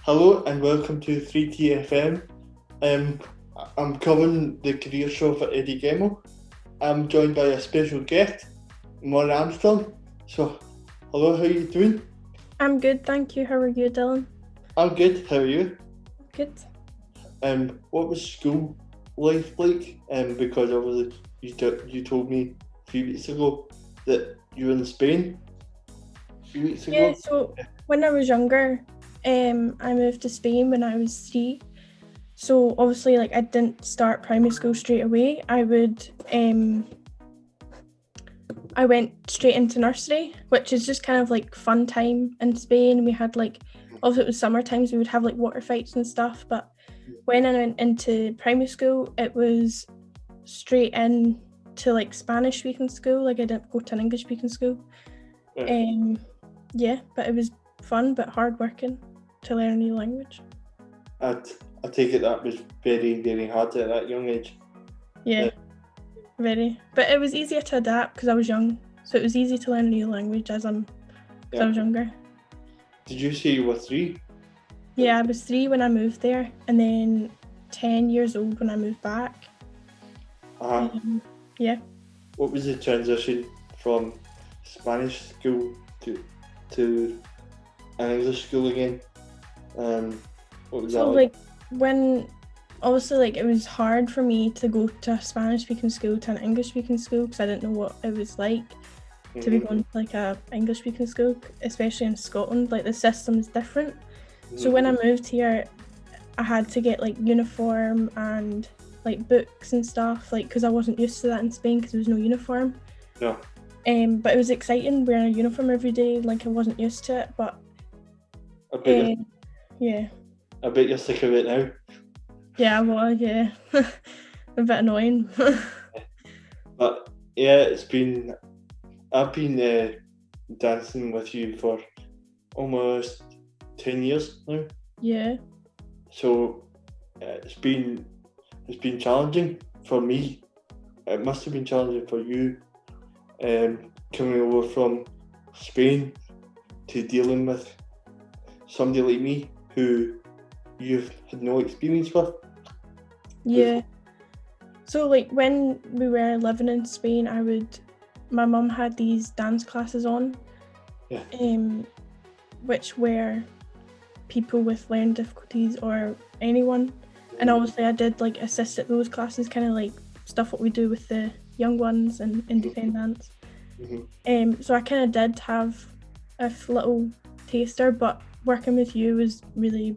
Hello and welcome to 3TFM. I'm covering the career show for Eddie Gemmell. I'm joined by a special guest, Maura. So, hello, how are you doing? I'm good, thank you. How are you, Dylan? I'm good, how are you? Good. What was school life like? Because obviously you told me a few weeks ago that you were in Spain a few weeks ago. Yeah, so when I was younger, I moved to Spain when I was 3. So obviously, I didn't start primary school straight away. I went straight into nursery, which is just kind of like fun time in Spain. We had obviously it was summer times, we would have water fights and stuff. But when I went into primary school, it was straight in to Spanish speaking school. I didn't go to an English speaking school. Yeah, but it was fun but hard working to learn a new language. I take it that was very, very hard at that young age. Yeah. Very. But it was easier to adapt because I was young. So it was easy to learn a new language as I was younger. Did you say you were 3? Yeah, I was 3 when I moved there, and then 10 years old when I moved back. Yeah. What was the transition from Spanish school to an English school again? What was that like? When obviously it was hard for me to go to a Spanish speaking school to an English speaking school because I didn't know what it was like to be going to a English speaking school, especially in Scotland. The system is different. So when I moved here, I had to get uniform and books and stuff because I wasn't used to that in Spain because there was no uniform. No. But it was exciting wearing a uniform every day. I wasn't used to it, but yeah. I bet you're sick of it now. Yeah, well, yeah. A bit annoying. But yeah, I've been dancing with you for almost 10 years now. Yeah. So it's been challenging for me. It must have been challenging for you, coming over from Spain to dealing with somebody like me who you've had no experience with. Yeah. So when we were living in Spain, my mum had these dance classes on. Yeah. Which were people with learning difficulties or anyone. And obviously I did assist at those classes, kind of stuff what we do with the young ones and independence. So I kind of did have a little taster, but working with you was really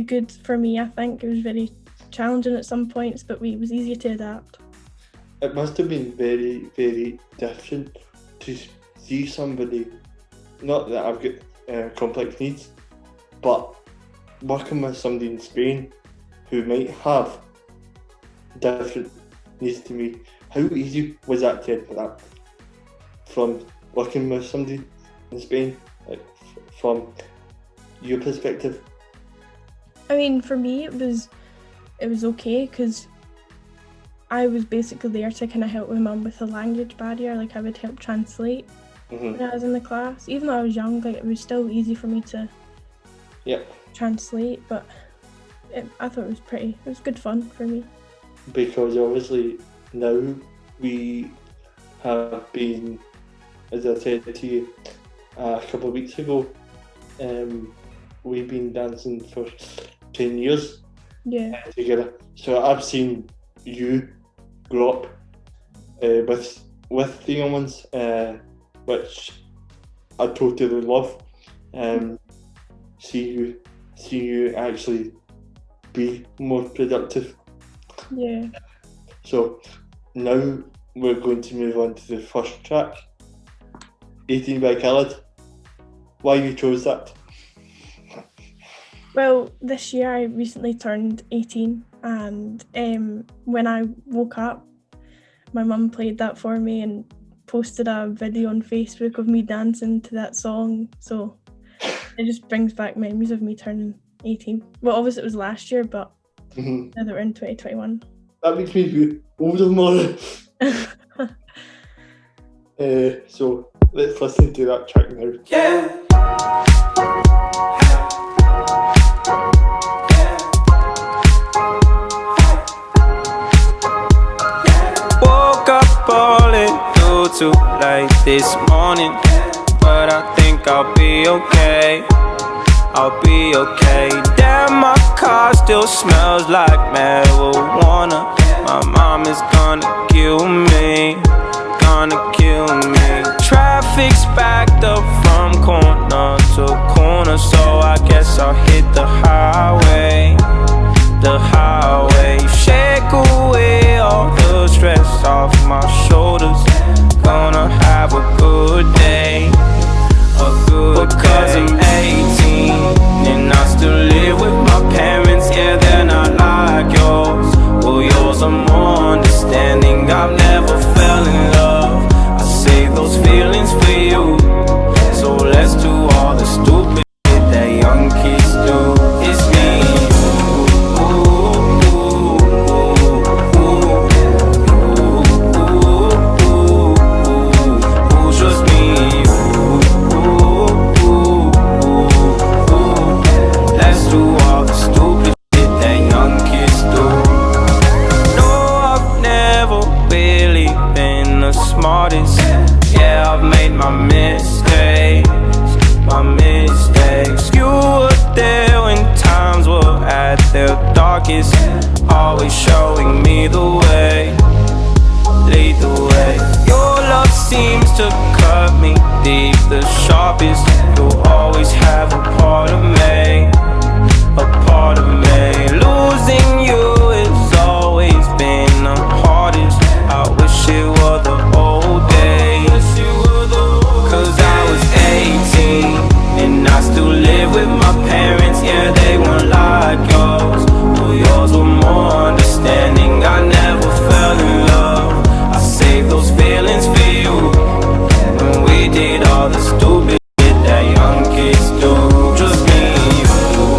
good for me. I think it was very challenging at some points, but it was easier to adapt. It must have been very, very different to see somebody, not that I've got complex needs, but working with somebody in Spain who might have different needs to me. How easy was that to adapt from working with somebody in Spain, from your perspective? I mean, for me, it was okay because I was basically there to kind of help my mum with the language barrier. I would help translate when I was in the class. Even though I was young, it was still easy for me to translate. But I thought it was good fun for me. Because obviously now we have been, as I said to you a couple of weeks ago, we've been dancing for 10 years together. So I've seen you grow up with the young ones, which I totally love. See you actually be more productive. Yeah. So now we're going to move on to the first track, 18 by Khaled. Why you chose that? Well, this year I recently turned 18, and when I woke up, my mum played that for me and posted a video on Facebook of me dancing to that song. So it just brings back memories of me turning 18. Well, obviously it was last year, but now that we're in 2021. That makes me feel older, Maura. So let's listen to that track now. Yeah. too late this morning, but I think I'll be okay. I'll be okay. Damn, my car still smells like marijuana. My mom is gonna kill me, gonna kill me. Traffic's backed up from corner to corner, so I guess I'll hit the highway. The highway. Shake away all the stress off my shoulders. Gonna have a good day, a good because day. I'm 18 and I still live with my parents. Yeah, they're not like yours. Well, yours are more understanding. I've never fell in love. I save those feelings for you. So let's do all the stupid shit that young kids do. It's me. Yeah, I've made my mistakes, my mistakes. You were there when times were at their darkest, always showing me the way, lead the way. Your love seems to cut me deep, the sharpest. You'll always have a part of me, a part of me. Losing you has always been the hardest. I wish it were the old days, cause I was 18 and I still live with my parents. Yeah, they weren't like yours. Well, yours were more understanding. I never fell in love. I saved those feelings for you when we did all the stupid shit that young kids do. Just me and you.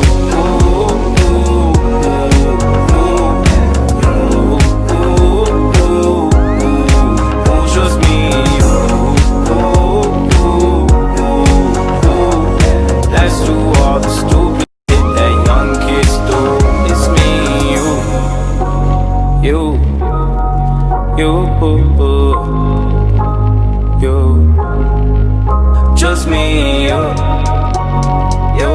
Just me and you.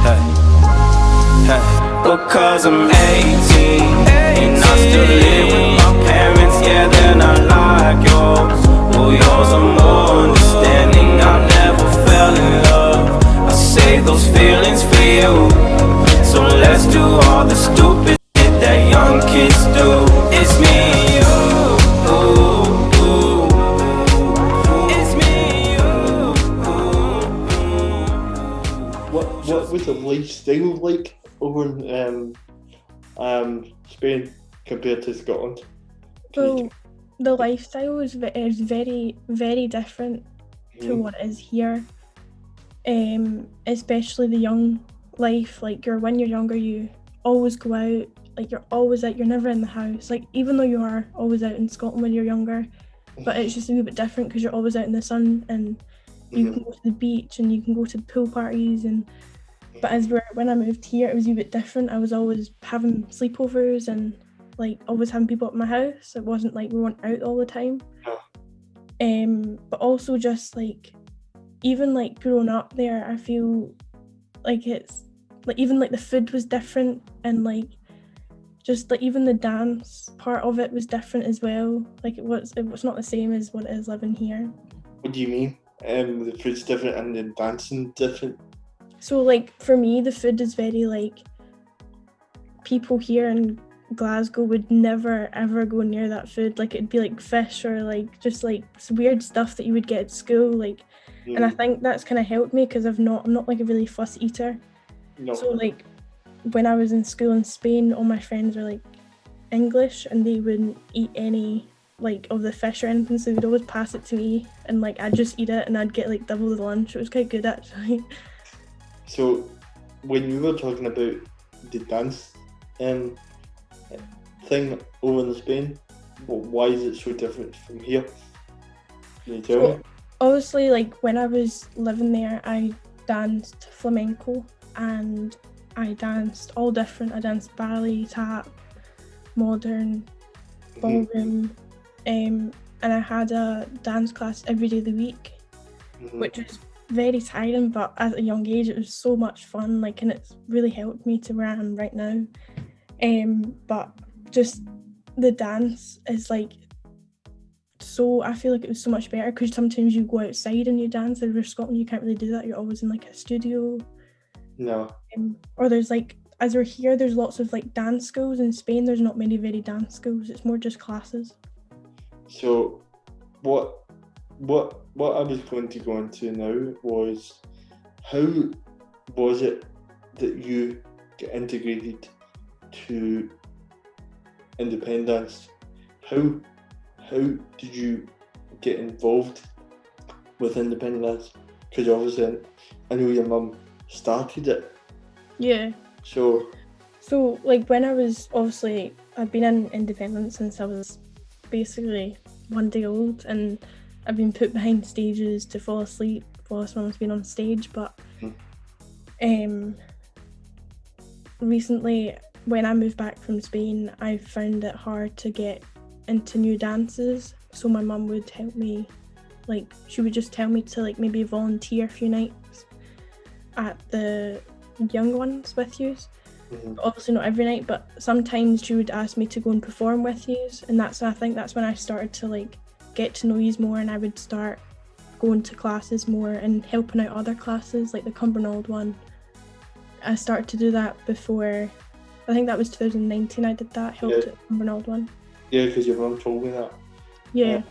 Hey, hey. Because I'm 18 and I still live with my parents. Yeah, they're not like yours. Well, yours are more understanding. I never fell in love. I save those feelings for you. So let's do all the stupid shit that young kids do. It's me and you. It's me and you. What was the lifestyle like over in Spain compared to Scotland? So the lifestyle is very, very different to what is here. Especially the young life. Like when you're younger, you always go out. Like you're always out. You're never in the house. Like even though you are always out in Scotland when you're younger, but it's just a little bit different because you're always out in the sun and you can go to the beach and you can go to pool parties and. But when I moved here, it was a bit different. I was always having sleepovers and like always having people at my house. It wasn't like we weren't out all the time. But also just like even like growing up there, I feel like it's like even like the food was different and like just like even the dance part of it was different as well. Like it was not the same as what it is living here. What do you mean? The food's different and the dancing different? So like for me, the food is very like people here in Glasgow would never ever go near that food. Like it'd be like fish or like just like weird stuff that you would get at school. Like, and I think that's kind of helped me because I'm not like a really fuss eater. No. So like when I was in school in Spain, all my friends were like English and they wouldn't eat any like of the fish or anything, so they'd always pass it to me and like I'd just eat it and I'd get like double the lunch. It was quite good actually. So when you were talking about the dance thing over in Spain, why is it so different from here? Can you tell me? Obviously, like when I was living there, I danced flamenco and I danced all different. I danced ballet, tap, modern, ballroom, and I had a dance class every day of the week, which was very tiring, but at a young age it was so much fun, like, and it's really helped me to where I am right now. But just the dance is like, so I feel like it was so much better, because sometimes you go outside and you dance. Over Scotland you can't really do that, you're always in like a studio. No. Or there's like, as we're here, there's lots of like dance schools. In Spain there's not many very dance schools, it's more just classes. So what I was going to go into now was, how was it that you get integrated to independence? How did you get involved with independence? Because obviously I know your mum started it. Yeah. So like, when I was, obviously I've been in independence since I was basically 1 day old, and I've been put behind stages to fall asleep whilst mum's been on stage. But recently, when I moved back from Spain, I found it hard to get into new dances, so my mum would help me, like, she would just tell me to like maybe volunteer a few nights at the young ones with yous. Obviously not every night, but sometimes she would ask me to go and perform with yous, and I think that's when I started to like get to know yous more, and I would start going to classes more and helping out other classes, like the Cumbernauld one. I started to do that before, I think that was 2019 I did that, helped at the Cumbernauld one. Yeah, because your mum told me that. Yeah.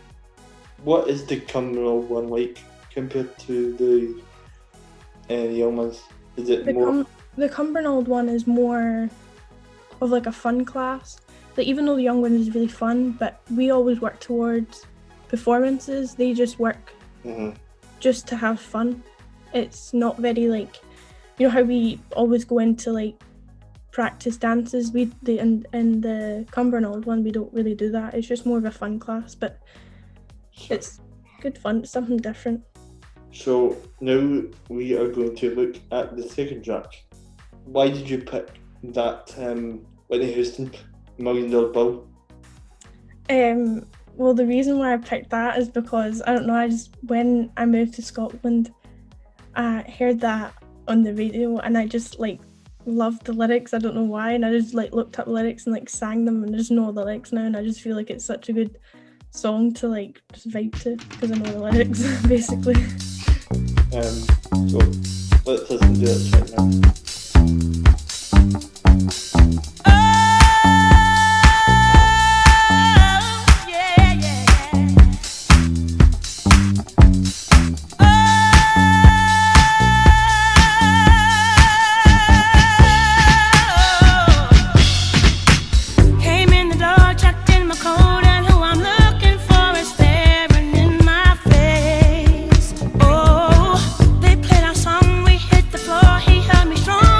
What is the Cumbernauld one like compared to the young ones? Is it more? The Cumbernauld one is more of like a fun class. Like, even though the young one is really fun, but we always work towards performances. They just work just to have fun. It's not very like, you know how we always go into like practice dances. In the Cumbernauld one we don't really do that. It's just more of a fun class, but it's good fun. It's something different. So now we are going to look at the second track. Why did you pick that Whitney Houston $1 Million Bill? Well, the reason why I picked that is because, I don't know, when I moved to Scotland, I heard that on the radio and I just like loved the lyrics. I don't know why, and I just like looked up lyrics and like sang them, and I just know all the lyrics now, and I just feel like it's such a good song to like just vibe to, because I know the lyrics basically. So let's listen to it right now. He held me strong.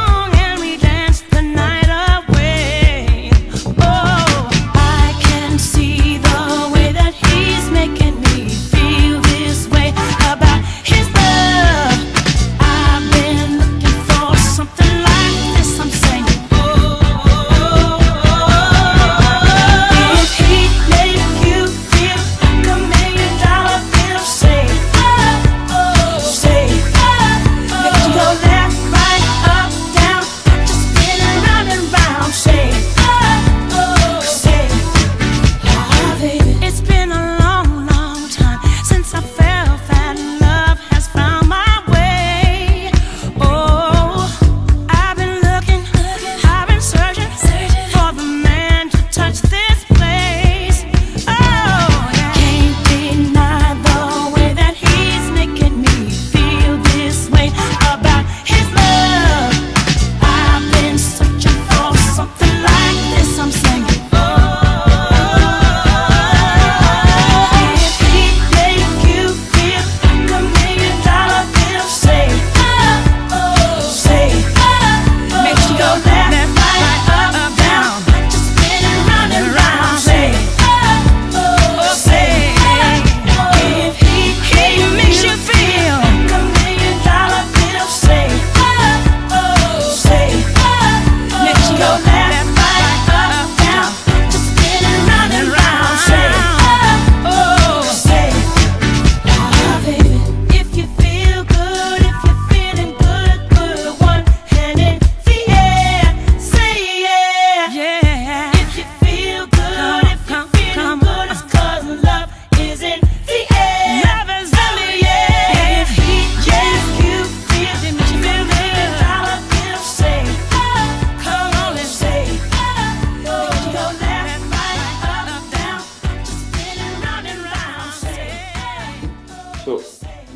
So,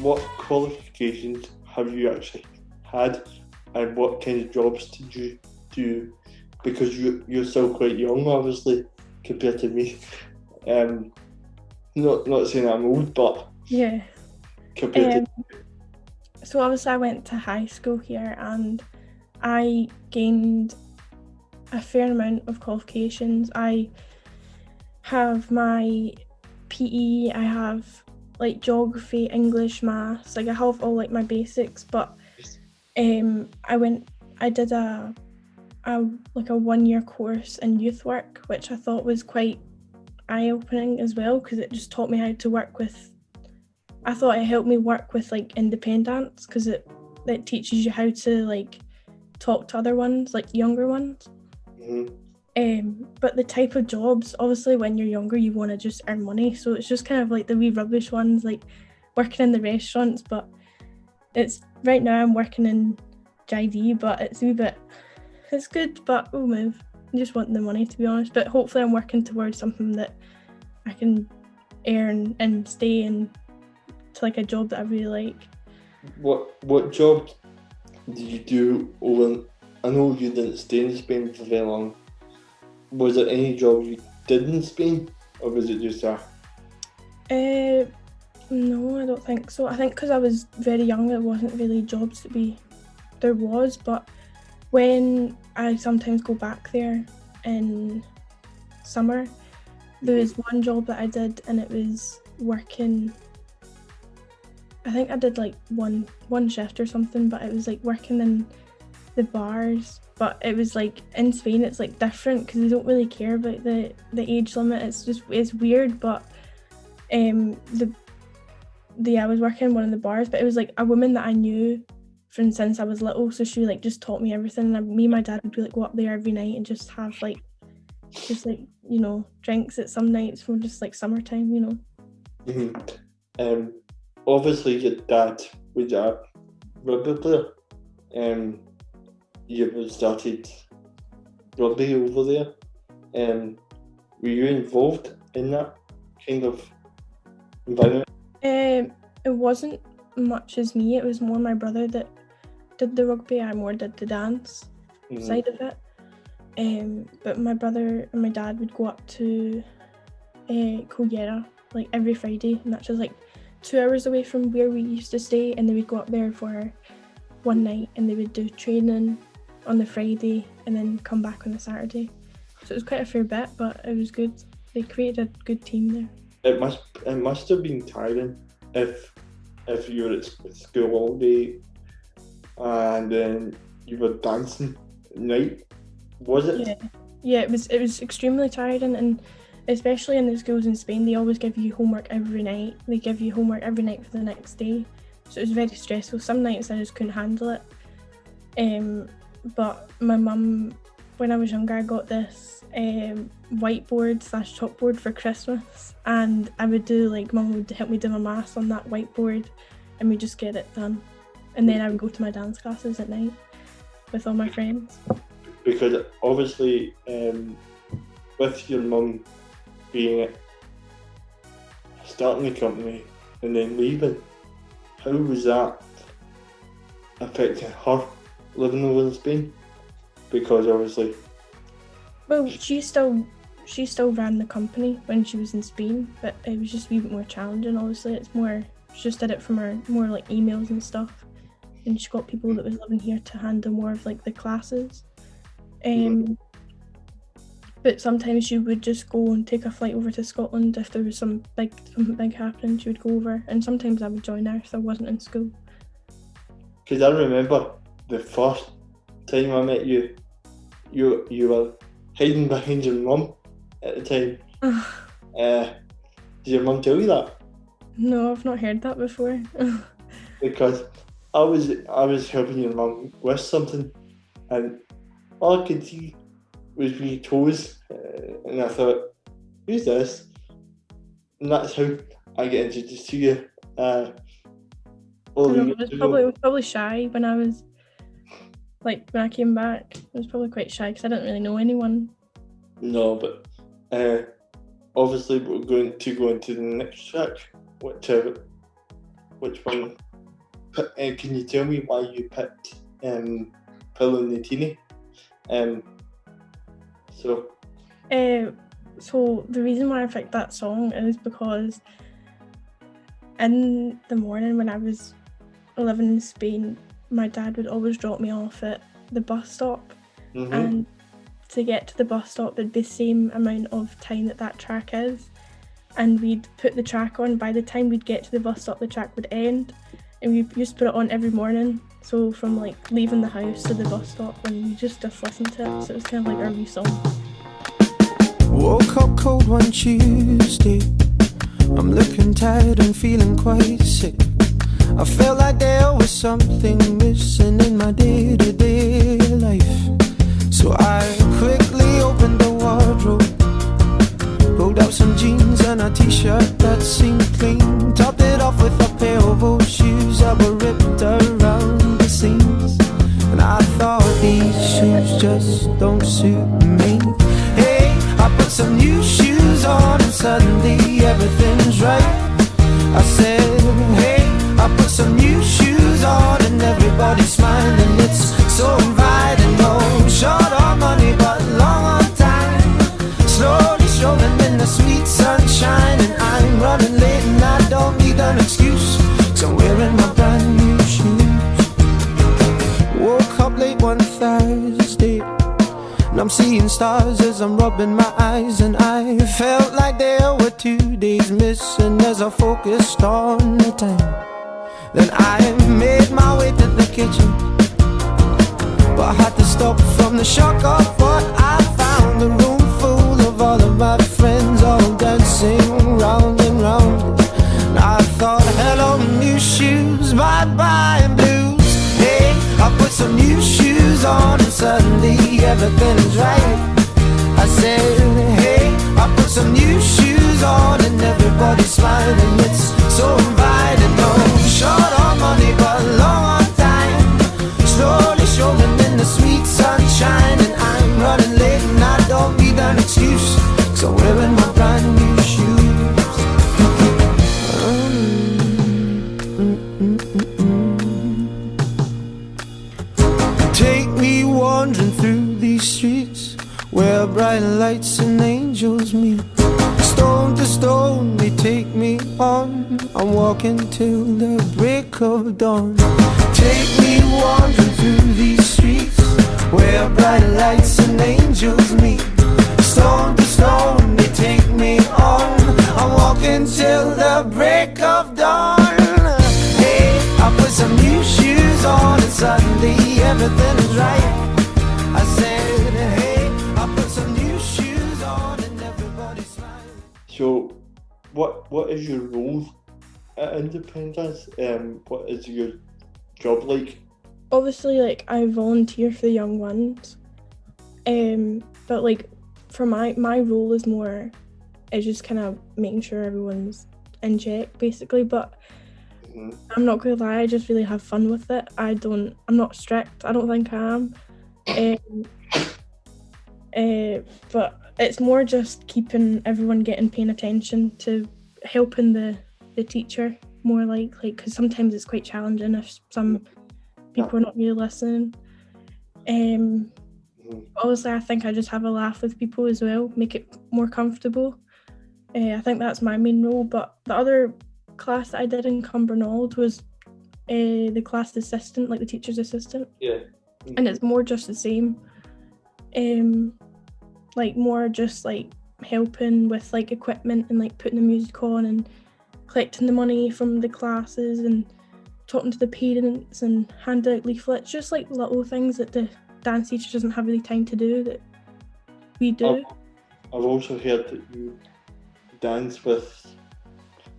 what qualifications have you actually had, and what kind of jobs did you do? Because you're still quite young, obviously, compared to me. Not saying I'm old, but Yeah. compared to So obviously I went to high school here and I gained a fair amount of qualifications. I have my PE, I have like geography, English, maths, like I have all like my basics, but I did a 1-year course in youth work, which I thought was quite eye-opening as well, because it just taught me how to work with, I thought it helped me work with like independence, because it teaches you how to like talk to other ones, like younger ones. But the type of jobs, obviously when you're younger you want to just earn money, so it's just kind of like the wee rubbish ones, like working in the restaurants. But it's right now I'm working in JD, but it's a wee bit, it's good, but we'll move. I just want the money, to be honest, but hopefully I'm working towards something that I can earn and stay in, to like a job that I really like. What job did you do over? I know you didn't stay in Spain for very long. Was there any job you did in Spain, or was it just a? No, I don't think so. I think because I was very young, there wasn't really jobs to be. There was, but when I sometimes go back there in summer, there was one job that I did, and it was working. I think I did like one shift or something, but it was like working in the bars. But it was like in Spain, it's like different because they don't really care about the age limit. It's weird, but I was working in one of the bars, but it was like a woman that I knew from since I was little, so she like just taught me everything. And me and my dad would be like go up there every night and just have like drinks at some nights for just like summertime. Obviously your dad was a rugby player. You started rugby over there. Were you involved in that kind of environment? It wasn't much as me. It was more my brother that did the rugby. I more did the dance side of it. But my brother and my dad would go up to Colgera like every Friday, and that's just like 2 hours away from where we used to stay, and they would go up there for one night and they would do training on the Friday and then come back on the Saturday. So it was quite a fair bit, but it was good. They created a good team there. It must have been tiring if you were at school all day and then you were dancing at night. Was it? Yeah, it was extremely tiring, and especially in the schools in Spain, they always give you homework every night. They give you homework every night for the next day. So it was very stressful. Some nights I just couldn't handle it. But my mum, when I was younger, I got this whiteboard/chalkboard for Christmas, and I would do like, Mum would help me do my maths on that whiteboard, and we just get it done. And then I would go to my dance classes at night with all my friends. Because obviously, with your mum being starting the company and then leaving, how was that affecting her living over in Spain? Because obviously, well, she still ran the company when she was in Spain, but it was just a wee bit more challenging. Obviously, it's more, she just did it from her more like emails and stuff, and she got people that was living here to handle more of like the classes. But sometimes she would just go and take a flight over to Scotland if there was something big happening. She would go over, and sometimes I would join her if I wasn't in school. Because I remember the first time I met you, you were hiding behind your mum at the time. Did your mum tell you that? No, I've not heard that before. Because I was helping your mum with something, and all I could see was wee toes, and I thought, who's this? And that's how I get introduced to you. I was probably shy when I was, like, when I came back. I was probably quite shy because I didn't really know anyone. No, but obviously we're going to go into the next track, which which one? Can you tell me why you picked Pillow Nutini? So the reason why I picked that song is because in the morning when I was living in Spain, my dad would always drop me off at the bus stop, and to get to the bus stop it'd be the same amount of time that track is, and we'd put the track on. By the time we'd get to the bus stop, the track would end, and we used to put it on every morning, so from like leaving the house to the bus stop, and we just listened to it, so it was kind of like our wee song. Woke up cold one Tuesday, I'm looking tired and feeling quite sick. I felt like there was something missing in my day-to-day life. So I quickly opened the wardrobe, pulled out some jeans and a t-shirt that seemed clean, topped it off with a pair of old shoes that were ripped around the seams. And I thought, these shoes just don't suit me. Hey, I put some new shoes on and suddenly everything's right. I said, hey, I put some new shoes on and everybody's smiling. It's so inviting. No short on money but long on time. Slowly strolling in the sweet sunshine, and I'm running late and I don't need an excuse, 'cause I'm wearing my brand new shoes. Woke up late one Thursday, and I'm seeing stars as I'm rubbing my eyes, and I felt like there were 2 days missing as I focused on the time. Then I made my way to the kitchen, but I had to stop from the shock of what I found. A room full of all of my friends, all dancing round and round. And I thought, hello new shoes, bye-bye blues. Hey, I put some new shoes on and suddenly everything's right. I said, hey, I put some new shoes on and everybody's smiling. It's so inviting. No short on money but long on time. Slowly strolling in the sweet sunshine, and I'm running late and I don't need an excuse, 'cause I'm wearing my brand new shoes. Take me wandering through these streets where bright lights and angels meet. Stone to stone they take me on, I'm walking till the break of dawn. Take me wandering through these streets where bright lights and angels meet. Stone to stone they take me on, I'm walking till the break of dawn. Hey, I put some new shoes on and suddenly everything is right. I said, hey, I put some new shoes on and everybody's smiling. So, what is your role at Independence? What is your job like? Obviously, like, I volunteer for the young ones, but like for my role is just kind of making sure everyone's in check, basically. But I'm not gonna lie, I just really have fun with it. I'm not strict. I don't think I am. But it's more just keeping everyone paying attention to helping the teacher more, like because sometimes it's quite challenging if some people are not really listening. Obviously I think I just have a laugh with people as well, make it more comfortable. I think that's my main role. But the other class that I did in Cumbernauld was the class assistant, like the teacher's assistant. Yeah. And it's more just the same. Like more just like helping with like equipment and like putting the music on and collecting the money from the classes and talking to the parents and handing out leaflets, just like little things that the dance teacher doesn't have really time to do that we do. I've also heard that you dance with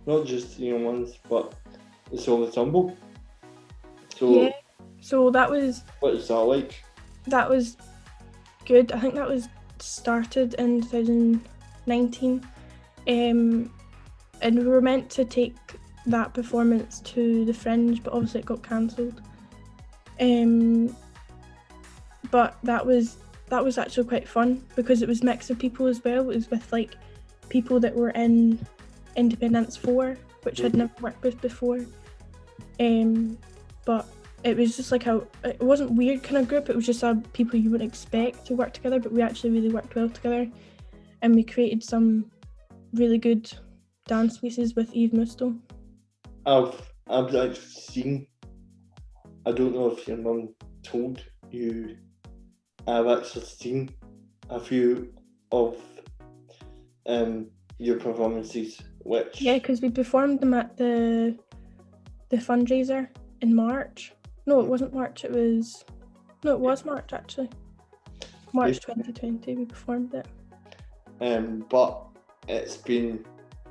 not just the young ones but the ensemble. So yeah, so that was, what is that like? That was good. I think that was started in 2019, and we were meant to take that performance to the Fringe, but obviously it got cancelled. But that was actually quite fun because it was mix of people as well. It was with like people that were in Independence 4, which I'd never worked with before, But it was just like it wasn't weird kind of group, it was just people you wouldn't expect to work together, but we actually really worked well together, and we created some really good dance pieces with Eve Musto. I've actually seen, I don't know if your mum told you, I've actually seen a few of your performances, which... Yeah, because we performed them at the fundraiser in March. No, it wasn't March, it was March actually. March 2020 we performed it. But it's been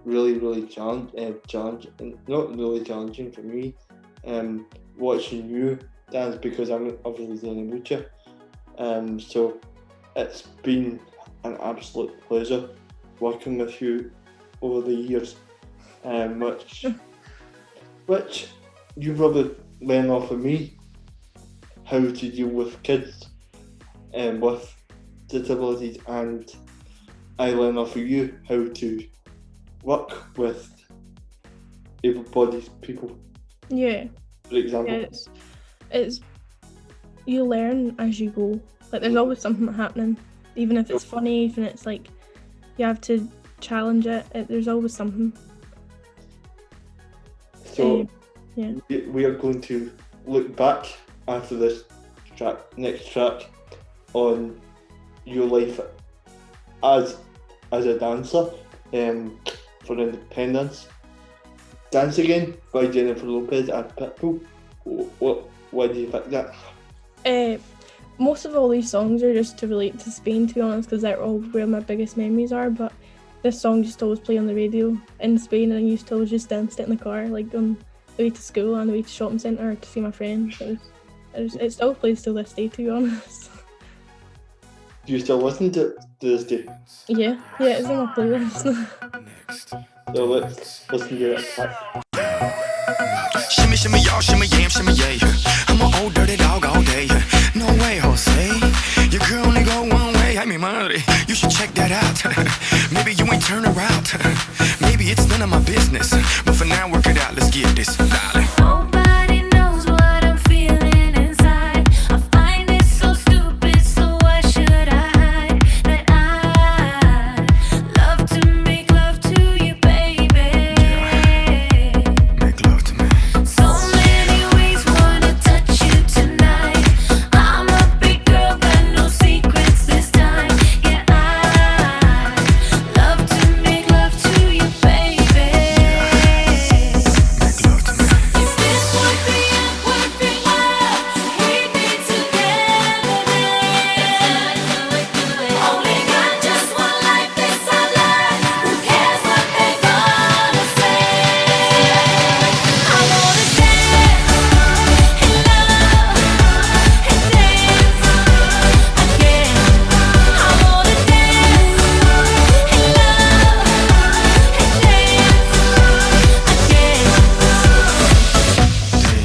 really challenging, not really challenging for me, watching you dance, because I'm obviously in a wheelchair. So it's been an absolute pleasure working with you over the years, which you probably learn off of me how to deal with kids with disabilities, and I learn off of you how to work with able-bodied people. Yeah. For example. Yeah, it's you learn as you go. Like there's always something happening, even if it's funny, even if it's like you have to challenge it. There's always something. So yeah, we are going to look back after this next track on your life as a dancer for Independence. Dance Again by Jennifer Lopez and Pitbull. Why do you pick that? Most of all these songs are just to relate to Spain, to be honest, because they're all where my biggest memories are. But this song just always play on the radio in Spain, and I used to always just dance it in the car, like on the way to school and the way to shopping centre to see my friends. It still plays to this day, to be honest. Do you still listen to it to this day? Yeah, it's in my playlist. So let's listen to it. Shimmy, shimmy, y'all, shimmy, yam, shimmy, yeah. I'm an old dirty dog all day. No way, Jose. Your girl only go one way. I mean, money. You should check that out. Maybe you ain't turn around. Maybe it's none of my business. But for now, work it out. Let's get this, darling. Nobody knows what I'm feeling inside. I find it so stupid, so why should I hide that I love to make love to you, baby? Make love to me. So many ways wanna touch you tonight. I'm a big girl, got no secrets this time. Yeah, I love to make love to you, baby. Make love to me. If this would be a perfect world, we'd be together then. Only got just one life, this I learned. Who cares what they're gonna say? I wanna dance and love and dance again. I wanna dance and love and dance again.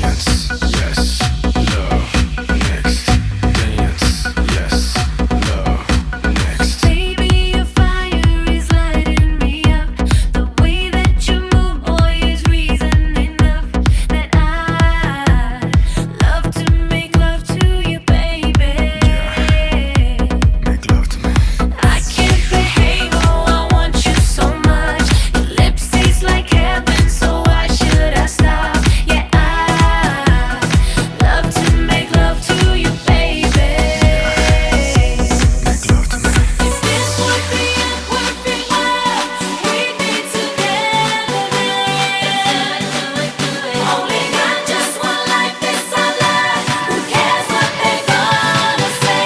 Dance, yes, love, next. Dance, yes, love, next. Baby, your fire is lighting me up. The way that you move, boy, is reason enough that I love to make love to you, baby. Make love to me. I can't behave, oh, I want you so much. Your lips taste like heaven, so why should I stop? Yeah, I love to make love to you, baby. Make love to me. If this would be a perfect world, we'd be together then. Only got just one life, this I learned. Who cares what they're gonna say?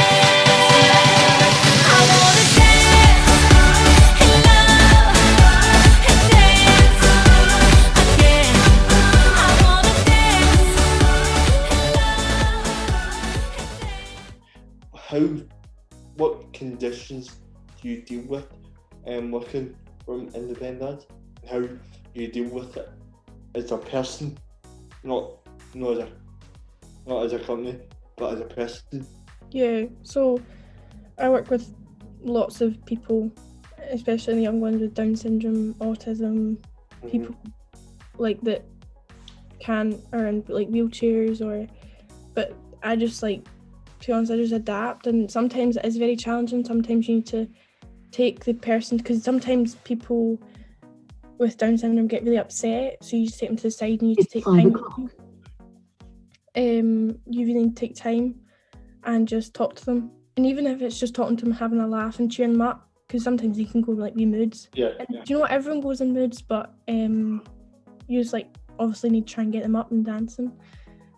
I wanna dance and love and dance again. I wanna dance and love. What conditions do you deal with working from Independence, and how do you deal with it as a person, not as a company, but as a person? Yeah, so I work with lots of people, especially the young ones with Down syndrome, autism, people like that can't, or in like wheelchairs, but I just like, to be honest, I just adapt, and sometimes it is very challenging. Sometimes you need to take the person, because sometimes people with Down syndrome get really upset, so you just take them to the side and you just take time with them. You really need to take time and just talk to them, and even if it's just talking to them, having a laugh and cheering them up, because sometimes you can go like wee moods. Yeah. And do you know what? Everyone goes in moods, but you just like obviously need to try and get them up and dancing.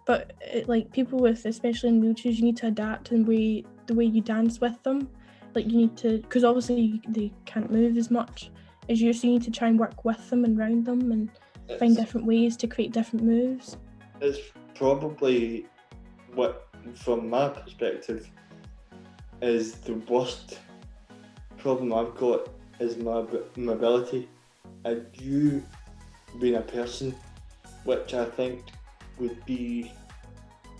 But like people with, especially in wheelchairs, you need to adapt in the way you dance with them. Like you need to, because obviously they can't move as much as you, so you need to try and work with them and round them and find different ways to create different moves. It's probably what, from my perspective, is the worst problem I've got is my mobility. And you being a person, which I think would be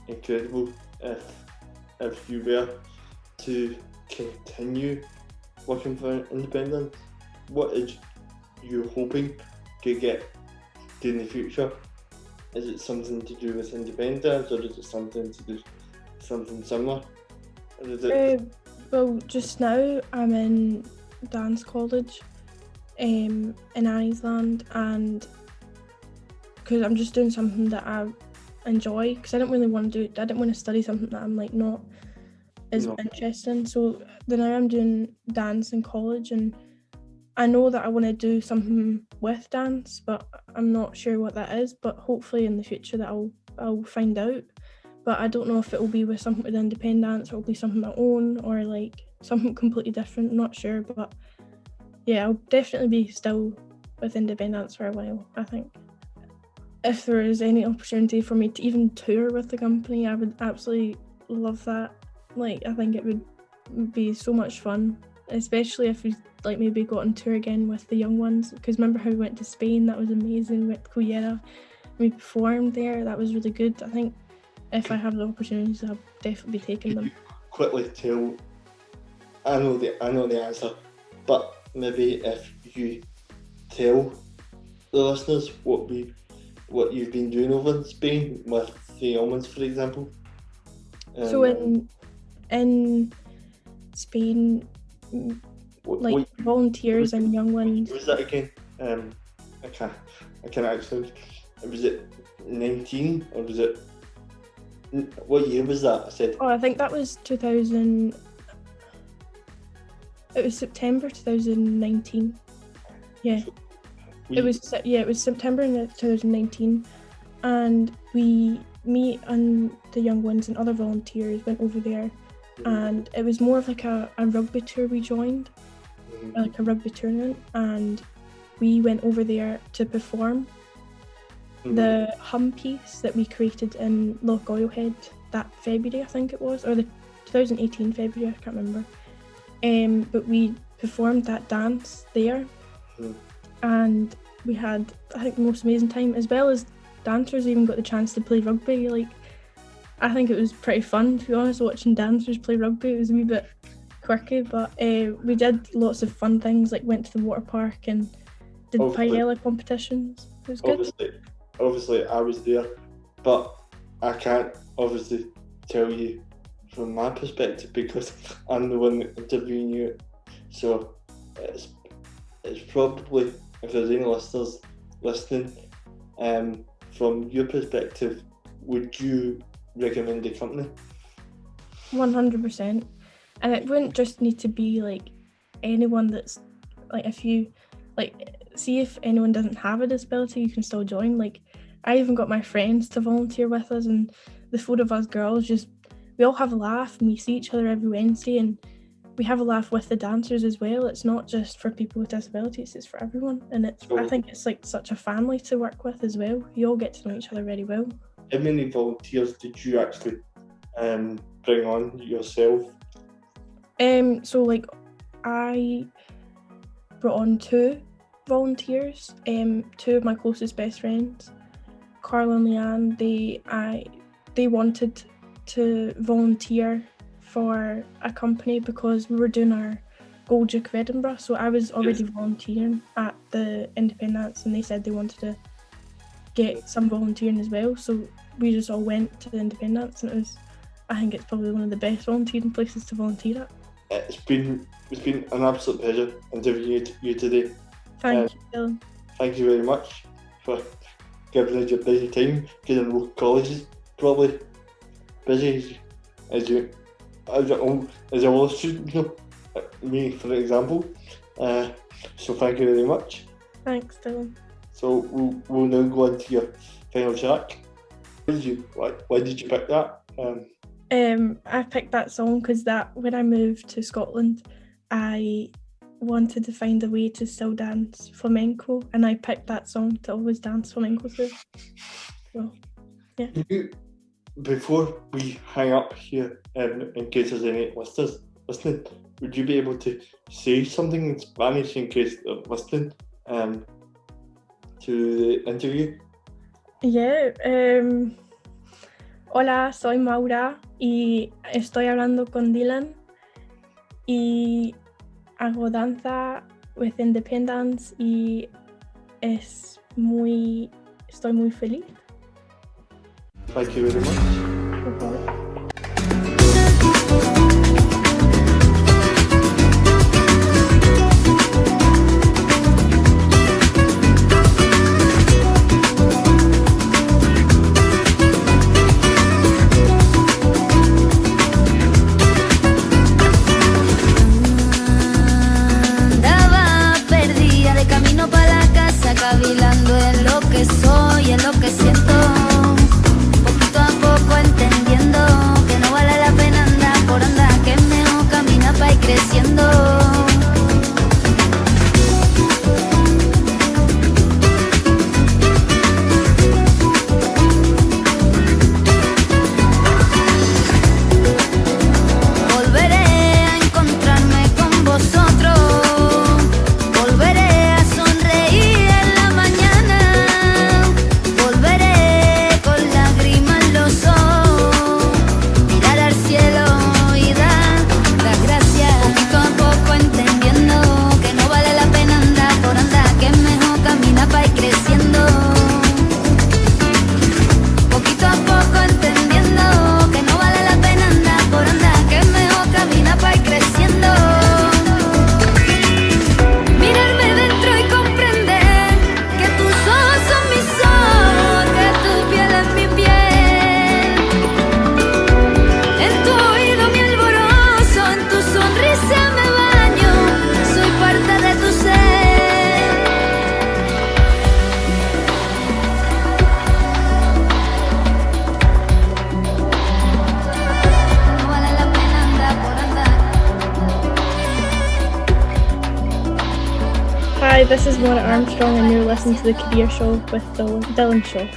incredible if you were to continue working for independence. What is you hoping to get to in the future? Is it something to do with independence, or is it something to do something similar? Or is it... Well, just now I'm in dance college in Anniesland, and because I'm just doing something that I enjoy, because I didn't really want to do, I didn't want to study something that I'm like not as interested in. So then now I'm doing dance in college, and I know that I want to do something with dance, but I'm not sure what that is. But hopefully in the future that I'll find out. But I don't know if it will be with something with independence, or it'll be something my own, or like something completely different. I'm not sure, but yeah, I'll definitely be still with independence for a while, I think. If there is any opportunity for me to even tour with the company, I would absolutely love that. Like, I think it would be so much fun, especially if we like maybe got on tour again with the young ones. Because remember how we went to Spain? That was amazing with Cullera. We performed there. That was really good. I think if I have the opportunities, I'll definitely be taking them. Quickly tell, I know the answer, but maybe if you tell the listeners what you've been doing over in Spain with the young ones, for example. So in Spain, like volunteers and young ones. What was that again? I can't actually. Was it 19 or was it? What year was that? I said. Oh, I think that was 2000. It was September 2019. Yeah. It was September 2019, and me and the young ones and other volunteers went over there, and it was more of like a rugby tour we joined, like a rugby tournament, and we went over there to perform the hum piece that we created in Loch Oilhead that February, I think it was, or the 2018 February, I can't remember. But we performed that dance there, and we had, I think, the most amazing time, as well as dancers even got the chance to play rugby. Like, I think it was pretty fun, to be honest, watching dancers play rugby. It was a wee bit quirky, but we did lots of fun things, like went to the water park and did paella competitions. It was good. Obviously I was there, but I can't obviously tell you from my perspective because I'm the one interviewing you. So it's probably, if there's any listeners listening, from your perspective, would you recommend the company? 100%. And it wouldn't just need to be like anyone that's like, if you like, see if anyone doesn't have a disability, you can still join. Like, I even got my friends to volunteer with us, and the 4 of us girls we all have a laugh, and we see each other every Wednesday, and we have a laugh with the dancers as well. It's not just for people with disabilities, it's for everyone, and I think it's like such a family to work with as well. You all get to know each other very well. How many volunteers did you actually bring on yourself? So like I brought on 2 volunteers, 2 of my closest best friends, Carla and Leanne. They wanted to volunteer for a company because we were doing our Gold Duke of Edinburgh, so I was already volunteering at the Independence, and they said they wanted to get some volunteering as well. So we just all went to the Independence, and I think it's probably one of the best volunteering places to volunteer at. It's been an absolute pleasure interviewing you today. Thank you, Dylan. Thank you very much for giving us your busy time, because I know college is probably busy as all students know, me for example. So thank you very much. Thanks, Dylan. So we'll now go on to your final track. Why did you pick that? I picked that song because when I moved to Scotland, I wanted to find a way to still dance flamenco, and I picked that song to always dance flamenco to. So, yeah. Before we hang up here, in case there's any listeners listening, would you be able to say something in Spanish in case they're listening to the interview? Yeah. Hola, soy Maura y estoy hablando con Dylan y hago danza with Independence y estoy muy feliz. Thank you very much. No problem. Andaba perdida de camino para la casa, cavilando en lo que soy, en lo que siento. Poquito a poco entendiendo que no vale la pena andar por andar, que es mejor caminar para ir creciendo. Volveré a encontrarme con vosotros, volveré a sonreír en la mañana, volveré con lágrimas en los ojos, mirar al cielo y dar las gracias. Poquito a poco entendiendo que no vale la pena andar por andar, que es mejor caminar para ir creciendo. Poquito a poco entendiendo que no vale la pena andar por andar, que es mejor caminar para ir creciendo. Mirarme dentro y comprender que tus ojos son mis ojos, que tu piel es mi piel. En tu oído mi alborozo, en tu sonrisa me baño, soy parte de tu ser. No vale la pena andar por andar. Hi, this is Maura Armstrong, and you're listening to The Career Show with Dylan Shaw.